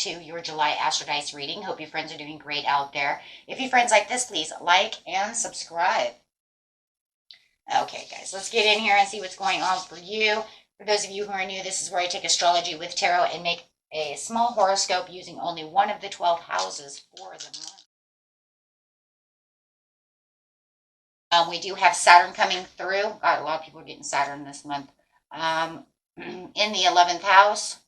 to your July Astrodice reading. Hope you friends are doing great out there. If you friends like this, please like and subscribe. Okay, guys, let's get in here and see what's going on for you. For those of you who are new, this is where I take astrology with tarot and make a small horoscope using only one of the 12 houses for the month. We do have Saturn coming through. God, a lot of people are getting Saturn this month. In the 11th house,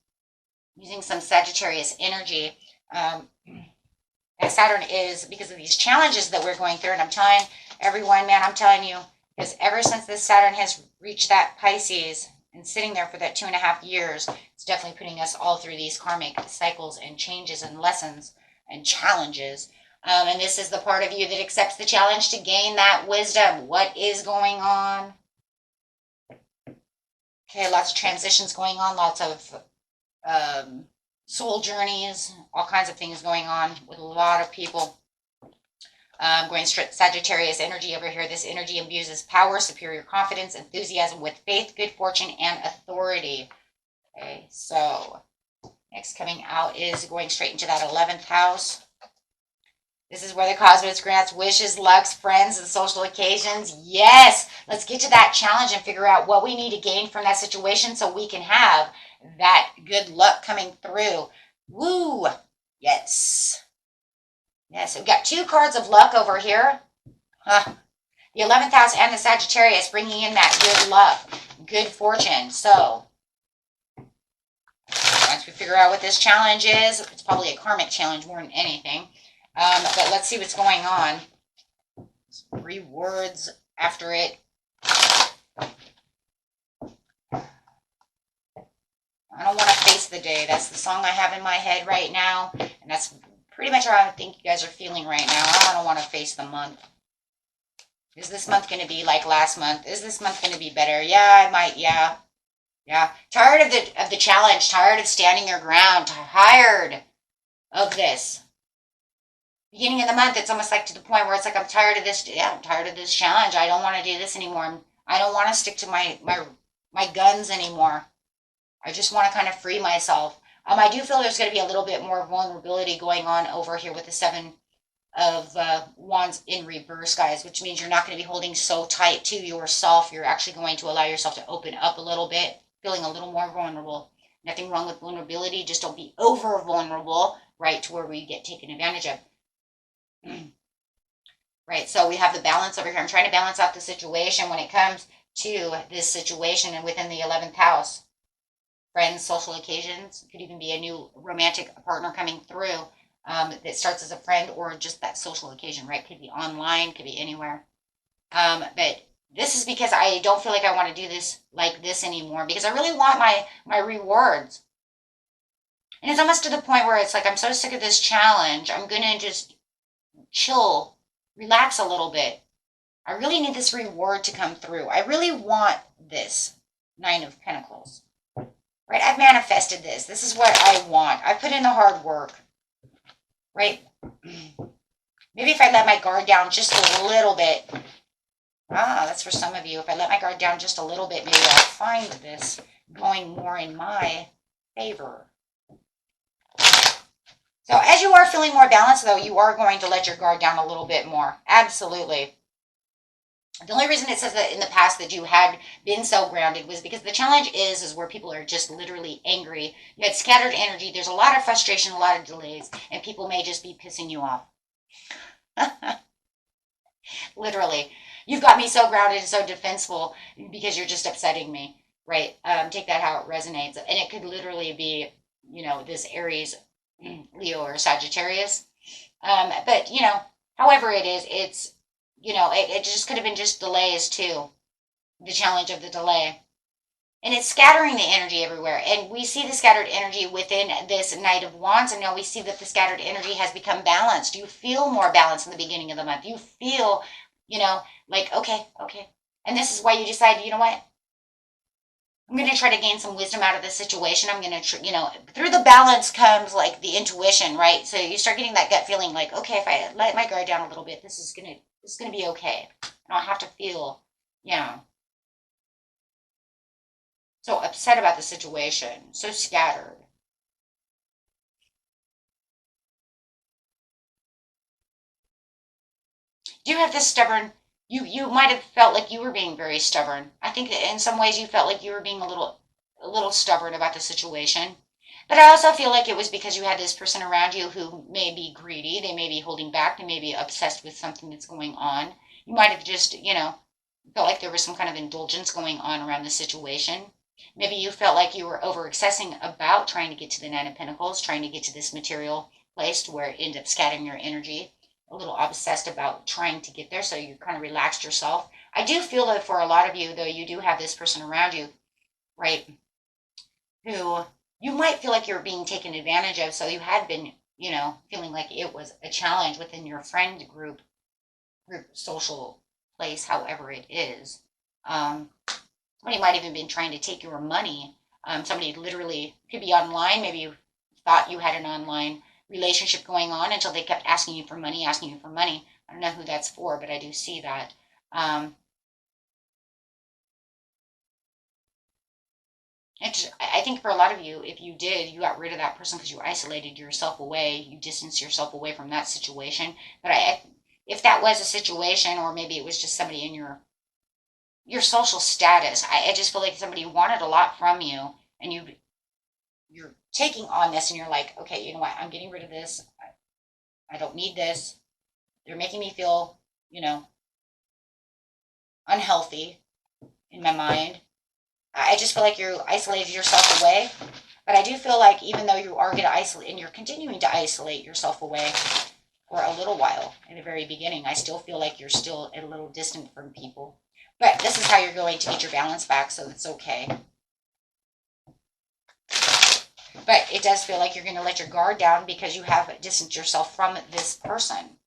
using some Sagittarius energy. And Saturn is, because of these challenges that we're going through, and I'm telling everyone, man, I'm telling you, because ever since this Saturn has reached that Pisces and sitting there for that 2.5 years, it's definitely putting us all through these karmic cycles and changes and lessons and challenges. And this is the part of you that accepts the challenge to gain that wisdom. What is going on? Okay, lots of transitions going on, lots of soul journeys, all kinds of things going on with a lot of people. Going straight Sagittarius energy over here. This energy imbues power, superior confidence, enthusiasm with faith, good fortune, and authority. Okay, so next coming out is going straight into that 11th house. This is where the cosmos grants wishes, lucks, friends, and social occasions. Yes, let's get to that challenge and figure out what we need to gain from that situation so we can have that good luck coming through. Woo! Yes. Yes, we've got 2 cards of luck over here. The 11th house and the Sagittarius bringing in that good luck, good fortune. So once we figure out what this challenge is, it's probably a karmic challenge more than anything. But let's see what's going on. Rewards after it. I don't want to face the day. That's the song I have in my head right now. And that's pretty much how I think you guys are feeling right now. I don't want to face the month. Is this month going to be like last month? Is this month going to be better? Yeah, I might. Yeah. Tired of the challenge. Tired of standing your ground. Tired of this. Beginning of the month, it's almost like to the point where it's like, I'm tired of this. Yeah, I'm tired of this challenge. I don't want to do this anymore. I don't want to stick to my guns anymore. I just want to kind of free myself. I do feel there's going to be a little bit more vulnerability going on over here with the 7 of Wands in reverse, guys, which means you're not going to be holding so tight to yourself. You're actually going to allow yourself to open up a little bit, feeling a little more vulnerable. Nothing wrong with vulnerability. Just don't be over vulnerable, right, to where we get taken advantage of. Right, so we have the balance over here. I'm trying to balance out the situation when it comes to this situation and within the 11th house. Friends, social occasions, could even be a new romantic partner coming through that starts as a friend or just that social occasion, right? Could be online, could be anywhere. But this is because I don't feel like I want to do this like this anymore because I really want my rewards. And it's almost to the point where it's like, I'm so sick of this challenge. I'm going to just chill, relax a little bit. I really need this reward to come through. I really want this 9 of Pentacles. Right? I've manifested this. This is what I want. I put in the hard work. Right? Maybe if I let my guard down just a little bit. That's for some of you. If I let my guard down just a little bit, maybe I'll find this going more in my favor. So as you are feeling more balanced, though, you are going to let your guard down a little bit more. Absolutely. The only reason it says that in the past that you had been so grounded was because the challenge is where people are just literally angry. You had scattered energy. There's a lot of frustration, a lot of delays, and people may just be pissing you off. Literally. You've got me so grounded and so defensible because you're just upsetting me, right? Take that how it resonates. And it could literally be, this Aries, Leo, or Sagittarius. But, however it is, it's, it just could have been just delays too. The challenge of the delay. And it's scattering the energy everywhere. And we see the scattered energy within this Knight of Wands. And now we see that the scattered energy has become balanced. You feel more balanced in the beginning of the month. You feel, like, okay. And this is why you decide, you know what? I'm going to try to gain some wisdom out of this situation. I'm going to, through the balance comes like the intuition, right? So you start getting that gut feeling like, okay, if I let my guard down a little bit, this is going to be okay. I don't have to feel, so upset about the situation, so scattered. You have this stubborn, you might have felt like you were being very stubborn. I think that in some ways you felt like you were being a little stubborn about the situation. But I also feel like it was because you had this person around you who may be greedy, they may be holding back, they may be obsessed with something that's going on. You might have just, felt like there was some kind of indulgence going on around the situation. Maybe you felt like you were over obsessing about trying to get to the Nine of Pentacles, trying to get to this material place to where it ended up scattering your energy, a little obsessed about trying to get there, so you kind of relaxed yourself. I do feel that for a lot of you, though, you do have this person around you, right, who you might feel like you're being taken advantage of, so you had been, feeling like it was a challenge within your friend group social place, however it is. Somebody might even been trying to take your money. Somebody literally could be online. Maybe you thought you had an online relationship going on until they kept asking you for money, asking you for money. I don't know who that's for, but I do see that. I think for a lot of you, if you did, you got rid of that person because you isolated yourself away, you distanced yourself away from that situation. But if that was a situation, or maybe it was just somebody in your social status, I just feel like somebody wanted a lot from you, and you're taking on this, and you're like, okay, you know what, I'm getting rid of this. I don't need this. They're making me feel, unhealthy in my mind. I just feel like you isolated yourself away. But I do feel like even though you are going to isolate, and you're continuing to isolate yourself away for a little while in the very beginning, I still feel like you're still a little distant from people. But this is how you're going to get your balance back, so it's okay. But it does feel like you're going to let your guard down because you have distanced yourself from this person.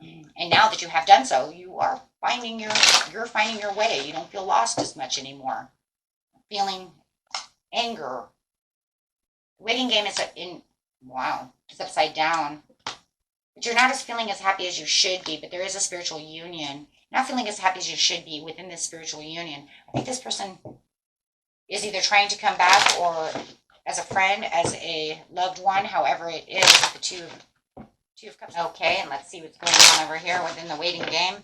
And now that you have done so, you're finding your way. You don't feel lost as much anymore. Feeling anger. The waiting game is it's upside down. But you're not feeling as happy as you should be, but there is a spiritual union. Not feeling as happy as you should be within this spiritual union. I think this person is either trying to come back, or as a friend, as a loved one, however it is, the two of cups. Okay, and let's see what's going on over here within the waiting game.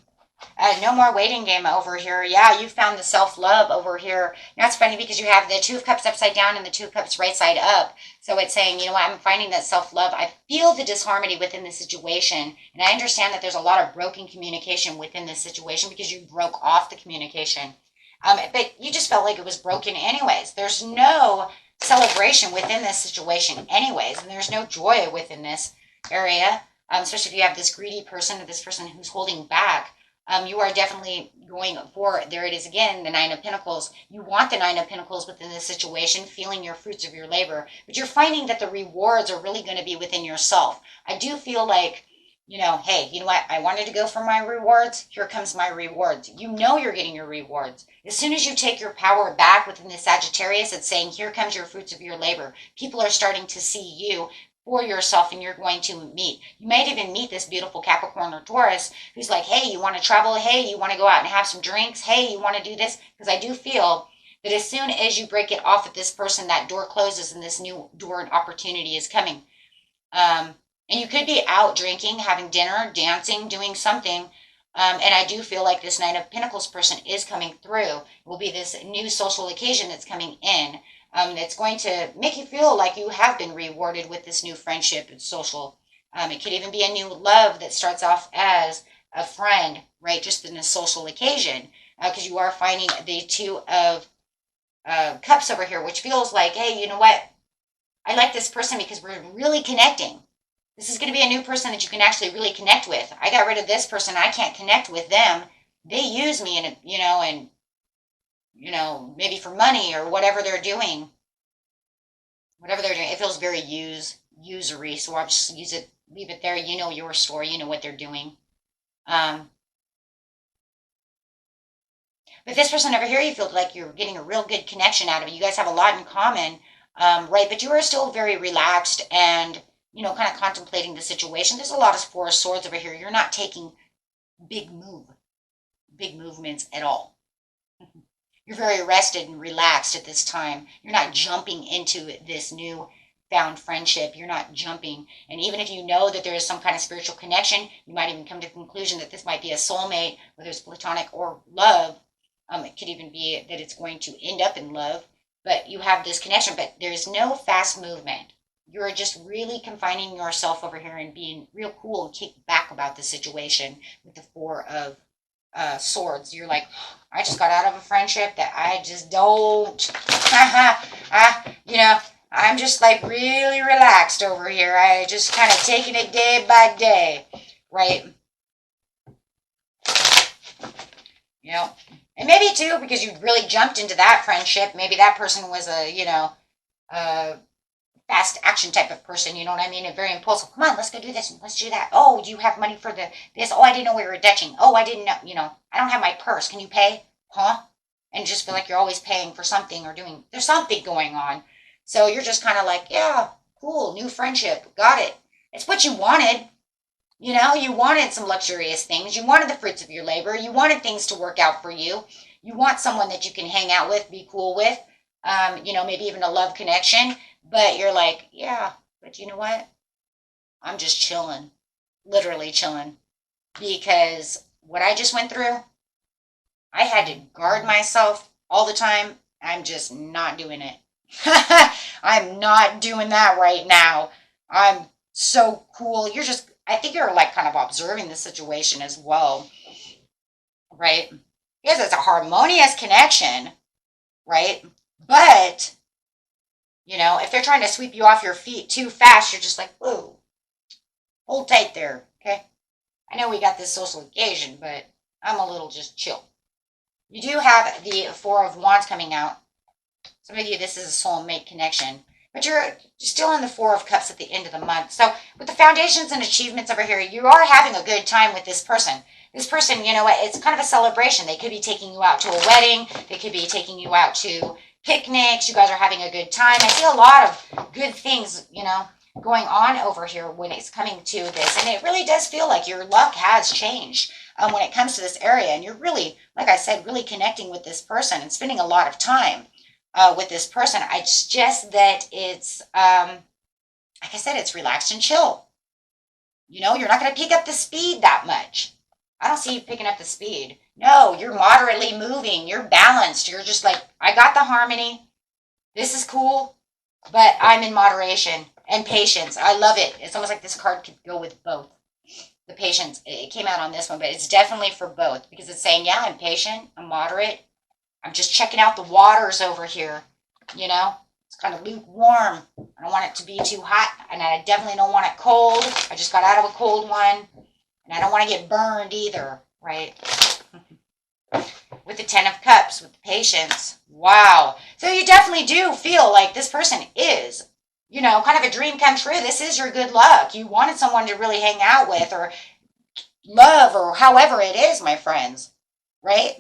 No more waiting game over here. Yeah, you found the self-love over here. Now it's funny because you have the Two of Cups upside down and the Two of Cups right side up. So it's saying, you know what, I'm finding that self-love. I feel the disharmony within the situation. And I understand that there's a lot of broken communication within this situation because you broke off the communication. But you just felt like it was broken anyways. There's no celebration within this situation anyways. And there's no joy within this area, especially if you have this greedy person or this person who's holding back. You are definitely going for, there it is again, the Nine of Pentacles. You want the Nine of Pentacles within this situation, feeling your fruits of your labor, but you're finding that the rewards are really going to be within yourself. I do feel like, hey, you know what? I wanted to go for my rewards. Here comes my rewards. You know you're getting your rewards. As soon as you take your power back within the Sagittarius, it's saying, here comes your fruits of your labor. People are starting to see you for yourself, and you're going to meet. You might even meet this beautiful Capricorn or Taurus who's like, hey, you want to travel? Hey, you want to go out and have some drinks? Hey, you want to do this? Because I do feel that as soon as you break it off with this person, that door closes and this new door and opportunity is coming. And you could be out drinking, having dinner, dancing, doing something. And I do feel like this Nine of Pentacles person is coming through. It will be this new social occasion that's coming in. That's going to make you feel like you have been rewarded with this new friendship and social. It could even be a new love that starts off as a friend, right? Just in a social occasion. Because you are finding the Two of Cups over here, which feels like, hey, you know what? I like this person because we're really connecting. This is going to be a new person that you can actually really connect with. I got rid of this person. I can't connect with them. They use me, and maybe for money or whatever they're doing. It feels very usury. So I'll just leave it there. You know your story. You know what they're doing. But this person over here, you feel like you're getting a real good connection out of it. You guys have a lot in common, right? But you are still very relaxed and, kind of contemplating the situation. There's a lot of Four of Swords over here. You're not taking big movements at all. You're very rested and relaxed at this time. You're not jumping into this new found friendship. You're not jumping. And even if you know that there is some kind of spiritual connection, you might even come to the conclusion that this might be a soulmate, whether it's platonic or love. It could even be that it's going to end up in love, but you have this connection, but there's no fast movement. You're just really confining yourself over here and being real cool and kick back about the situation with the Four of Swords. You're like, I just got out of a friendship that I just don't, I'm just like really relaxed over here. I just kind of taking it day by day, right? And maybe too, because you really jumped into that friendship, maybe that person was a fast action type of person, you know what I mean? And very impulsive. Come on, let's go do this and let's do that. Oh, do you have money for this? Oh, I didn't know we were Dutching. Oh, I didn't know, I don't have my purse. Can you pay? Huh? And just feel like you're always paying for something or there's something going on. So you're just kind of like, yeah, cool, new friendship. Got it. It's what you wanted. You wanted some luxurious things. You wanted the fruits of your labor. You wanted things to work out for you. You want someone that you can hang out with, be cool with, maybe even a love connection. But you're like, yeah, but you know what? I'm just chilling, literally chilling. Because what I just went through, I had to guard myself all the time. I'm just not doing it. I'm not doing that right now. I'm so cool. I think you're like kind of observing the situation as well, right? Because it's a harmonious connection, right? But, if they're trying to sweep you off your feet too fast, you're just like, whoa, hold tight there, okay? I know we got this social occasion, but I'm a little just chill. You do have the Four of Wands coming out. Some of you, this is a soulmate connection. But you're still in the Four of Cups at the end of the month. So with the foundations and achievements over here, you are having a good time with this person. This person, you know what, it's kind of a celebration. They could be taking you out to a wedding. They could be taking you out to picnics. You guys are having a good time. I see a lot of good things, going on over here when it's coming to this. And it really does feel like your luck has changed when it comes to this area. And you're really, like I said, really connecting with this person and spending a lot of time with this person. It's just that it's, like I said, it's relaxed and chill. You're not going to pick up the speed that much. I don't see you picking up the speed. No, you're moderately moving. You're balanced. You're just like, I got the harmony. This is cool, but I'm in moderation and patience. I love it. It's almost like this card could go with both. The patience, it came out on this one, but it's definitely for both because it's saying, yeah, I'm patient. I'm moderate. I'm just checking out the waters over here, It's kind of lukewarm. I don't want it to be too hot, and I definitely don't want it cold. I just got out of a cold one, and I don't want to get burned either, right? With the Ten of Cups, with the patience. Wow. So you definitely do feel like this person is, kind of a dream come true. This is your good luck. You wanted someone to really hang out with or love or however it is, my friends, right?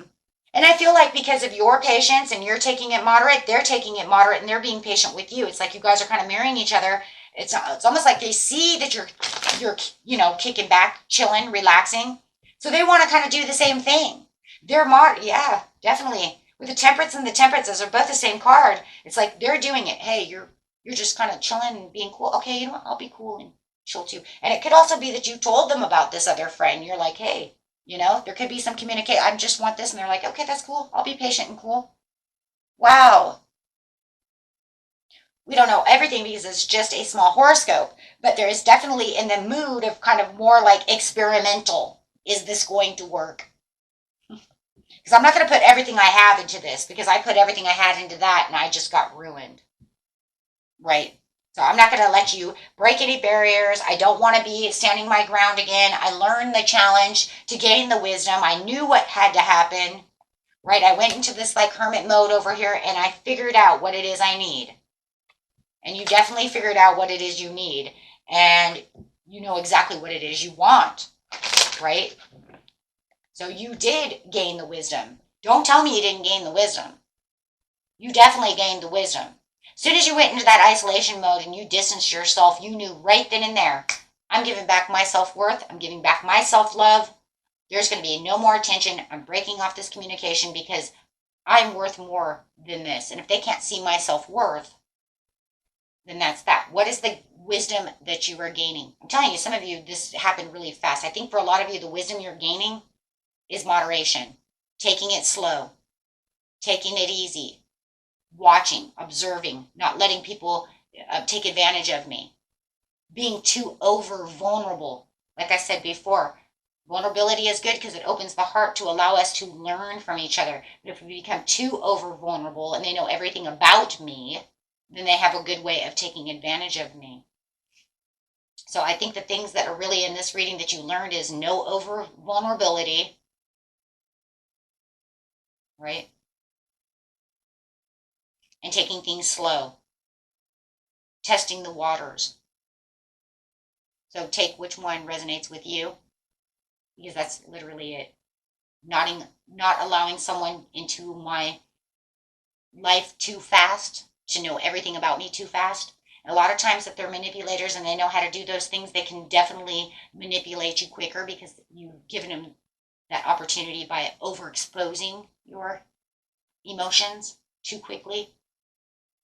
And I feel like because of your patience and you're taking it moderate, they're taking it moderate and they're being patient with you. It's like you guys are kind of mirroring each other. It's almost like they see that you're kicking back, chilling, relaxing. So they want to kind of do the same thing. They're yeah, definitely. With the Temperance and the Temperance, those are both the same card. It's like they're doing it. Hey, you're just kind of chilling and being cool. Okay, you know what? I'll be cool and chill too. And it could also be that you told them about this other friend. You're like, hey, there could be some communicate. I just want this. And they're like, okay, that's cool. I'll be patient and cool. Wow. We don't know everything because it's just a small horoscope, but there is definitely in the mood of kind of more like experimental. Is this going to work? Because I'm not going to put everything I have into this because I put everything I had into that and I just got ruined. Right? So I'm not going to let you break any barriers. I don't want to be standing my ground again. I learned the challenge to gain the wisdom. I knew what had to happen, right? I went into this like hermit mode over here and I figured out what it is I need. And you definitely figured out what it is you need. And you know exactly what it is you want, right? So you did gain the wisdom. Don't tell me you didn't gain the wisdom. You definitely gained the wisdom. As soon as you went into that isolation mode and you distanced yourself, you knew right then and there, I'm giving back my self-worth. I'm giving back my self-love. There's going to be no more attention. I'm breaking off this communication because I'm worth more than this. And if they can't see my self-worth, then that's that. What is the wisdom that you are gaining? I'm telling you, some of you, this happened really fast. I think for a lot of you, the wisdom you're gaining is moderation, taking it slow, taking it easy, watching, observing, not letting people take advantage of me, being too over vulnerable. Like I said before, vulnerability is good because it opens the heart to allow us to learn from each other. But if we become too over vulnerable and they know everything about me, then they have a good way of taking advantage of me. So I think the things that are really in this reading that you learned is no over vulnerability, right? And taking things slow, testing the waters. So take which one resonates with you, because that's literally it. Not allowing someone into my life too fast, to know everything about me too fast. A lot of times if they're manipulators and they know how to do those things, they can definitely manipulate you quicker because you've given them that opportunity by overexposing your emotions too quickly,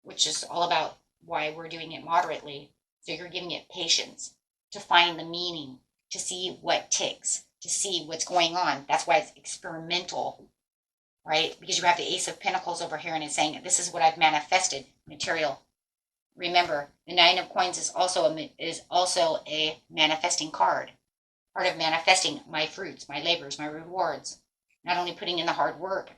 which is all about why we're doing it moderately. So you're giving it patience to find the meaning, to see what ticks, to see what's going on. That's why it's experimental, right? Because you have the Ace of Pentacles over here and it's saying, this is what I've manifested, material. Remember, the Nine of Coins is also a manifesting card. Part of manifesting my fruits, my labors, my rewards. Not only putting in the hard work,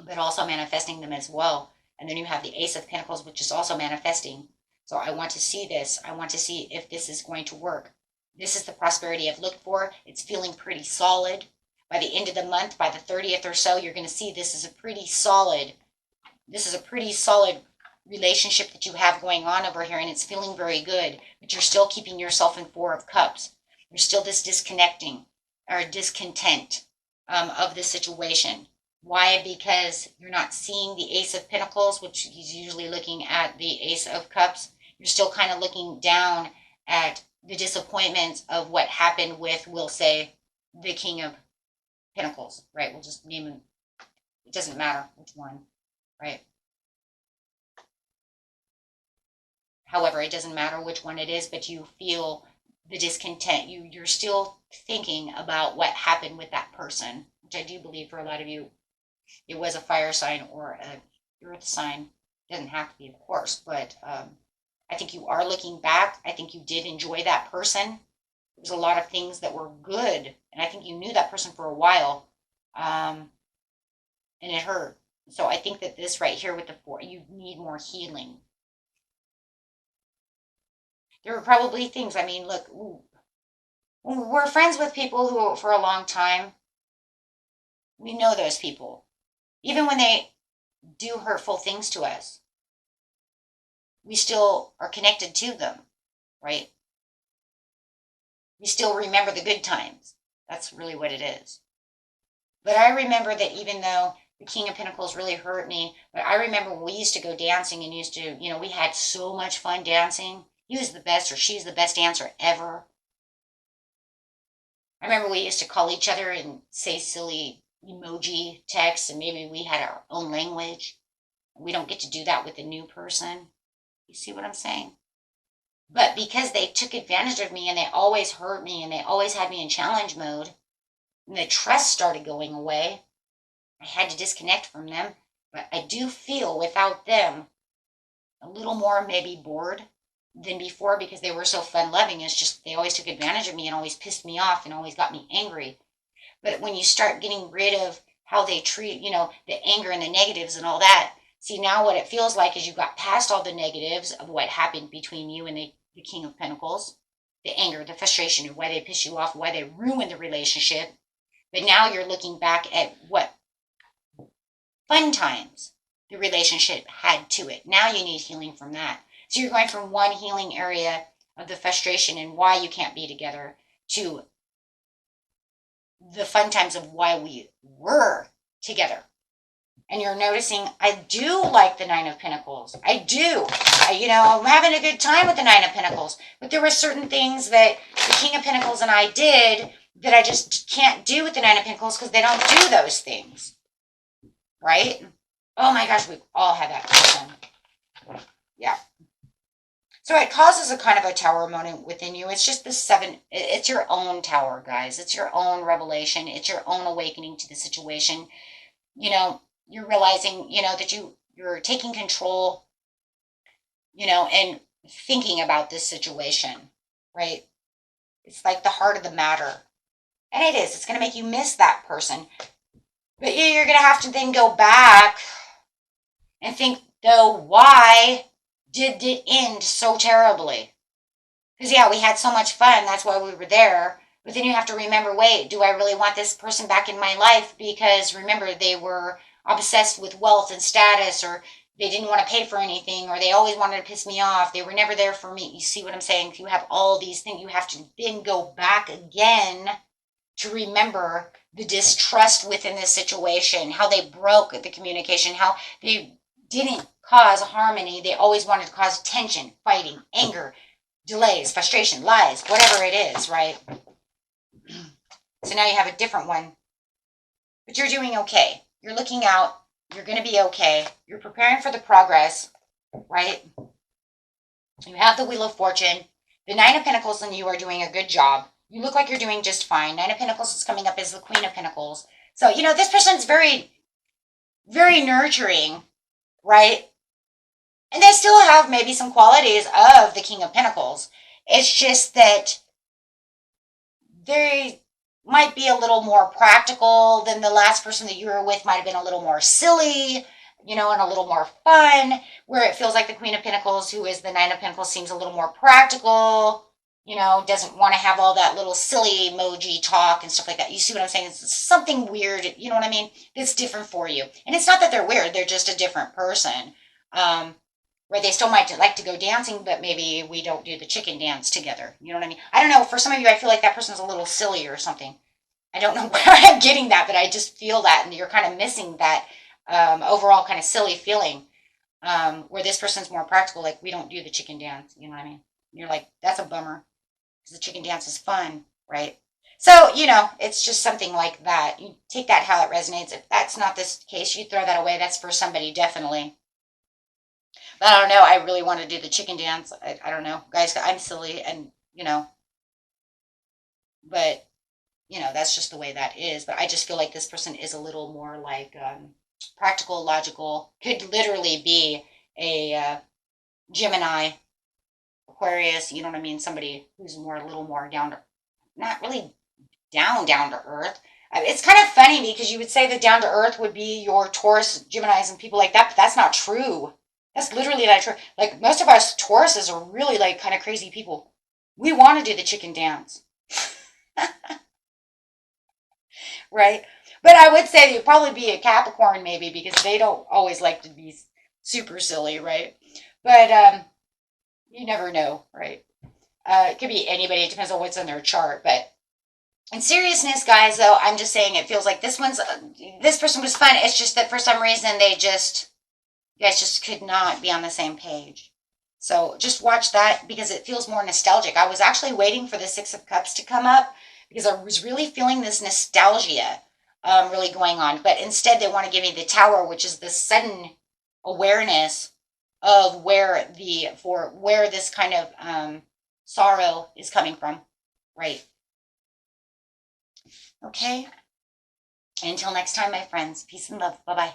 but also manifesting them as well. And then you have the Ace of Pentacles, which is also manifesting. So I want to see this. I want to see if this is going to work. This is the prosperity I've looked for. It's feeling pretty solid. By the end of the month, by the 30th or so, you're going to see this is a pretty solid relationship that you have going on over here, and it's feeling very good, but you're still keeping yourself in Four of Cups. There's still this disconnecting or discontent of this situation. Why? Because you're not seeing the Ace of Pentacles, which he's usually looking at the Ace of Cups. You're still kind of looking down at the disappointments of what happened with, we'll say, the King of Pentacles, right? We'll just name him. It doesn't matter which one, right? However, it doesn't matter which one it is, but you feel the discontent. You're still thinking about what happened with that person, which I do believe for a lot of you, it was a fire sign or an earth sign. It doesn't have to be, of course, but I think you are looking back. I think you did enjoy that person. There was a lot of things that were good, and I think you knew that person for a while, and it hurt. So I think that this right here with the Four, you need more healing. There were probably things, I mean, look, we're friends with people who, for a long time, we know those people. Even when they do hurtful things to us, we still are connected to them, right? We still remember the good times. That's really what it is. But I remember that even though the King of Pentacles really hurt me, but I remember when we used to go dancing and used to, we had so much fun dancing. He was the best or she's the best dancer ever. I remember we used to call each other and say silly emoji texts, and maybe we had our own language. We don't get to do that with a new person. You see what I'm saying? But because they took advantage of me and they always hurt me and they always had me in challenge mode, and the trust started going away, I had to disconnect from them. But I do feel without them a little more maybe bored than before because they were so fun loving. It's just they always took advantage of me and always pissed me off and always got me angry. But when you start getting rid of how they treat, the anger and the negatives and all that, see, now what it feels like is you got past all the negatives of what happened between you and the King of Pentacles, the anger, the frustration, why they piss you off, why they ruined the relationship. But now you're looking back at what fun times the relationship had to it. Now you need healing from that. So you're going from one healing area of the frustration and why you can't be together to the fun times of why we were together. And you're noticing, I do like the Nine of Pentacles. I do. I'm having a good time with the Nine of Pentacles. But there were certain things that the King of Pentacles and I did that I just can't do with the Nine of Pentacles because they don't do those things. Right? Oh my gosh, we've all had that person. Yeah. So it causes a kind of a tower moment within you. It's just the seven, it's your own tower, guys. It's your own revelation. It's your own awakening to the situation. You know, you're realizing, that you're taking control, and thinking about this situation, right? It's like the heart of the matter. And it is. It's going to make you miss that person. But you're going to have to then go back and think, though, why did it end so terribly? Because, yeah, we had so much fun. That's why we were there. But then you have to remember, wait, do I really want this person back in my life? Because remember, they were obsessed with wealth and status, or they didn't want to pay for anything, or they always wanted to piss me off. They were never there for me. You see what I'm saying? If you have all these things, you have to then go back again to remember the distrust within this situation, how they broke the communication, how they didn't cause harmony. They always wanted to cause tension, fighting, anger, delays, frustration, lies, whatever it is, right? So now you have a different one. But you're doing okay. You're looking out. You're going to be okay. You're preparing for the progress, right? You have the Wheel of Fortune. The Nine of Pentacles, and you are doing a good job. You look like you're doing just fine. Nine of Pentacles is coming up as the Queen of Pentacles. So, this person's very, very nurturing, right? And they still have maybe some qualities of the King of Pentacles. It's just that they might be a little more practical than the last person that you were with. Might have been a little more silly, and a little more fun, where it feels like the Queen of Pentacles, who is the Nine of Pentacles, seems a little more practical, doesn't want to have all that little silly emoji talk and stuff like that. You see what I'm saying? It's something weird, you know what I mean? That's different for you. And it's not that they're weird, they're just a different person. Where they still might like to go dancing, but maybe we don't do the chicken dance together. You know what I mean? I don't know. For some of you, I feel like that person's a little silly or something. I don't know where I'm getting that, but I just feel that, and you're kind of missing that overall kind of silly feeling, where this person's more practical, like, we don't do the chicken dance, you know what I mean? And you're like, that's a bummer, because the chicken dance is fun, right? So, it's just something like that. You take that how it resonates. If that's not this case, you throw that away. That's for somebody, definitely. But I don't know. I really want to do the chicken dance. I don't know. Guys, I'm silly, and, but, that's just the way that is. But I just feel like this person is a little more like practical, logical. Could literally be a Gemini, Aquarius, you know what I mean? Somebody who's a little more down to, not really down to earth. It's kind of funny because you would say that down to earth would be your Taurus, Geminis, and people like that, but that's not true. That's literally not true. Like, most of us Tauruses are really like kind of crazy people. We want to do the chicken dance. Right? But I would say you'd probably be a Capricorn maybe, because they don't always like to be super silly, right? But you never know, right? It could be anybody. It depends on what's in their chart. But in seriousness, guys, though, I'm just saying it feels like this person was fun. It's just that for some reason you guys just could not be on the same page. So just watch that, because it feels more nostalgic. I was actually waiting for the Six of Cups to come up, because I was really feeling this nostalgia really going on. But instead, they want to give me the Tower, which is the sudden awareness of where this kind of sorrow is coming from, right? Okay. Until next time, my friends. Peace and love. Bye-bye.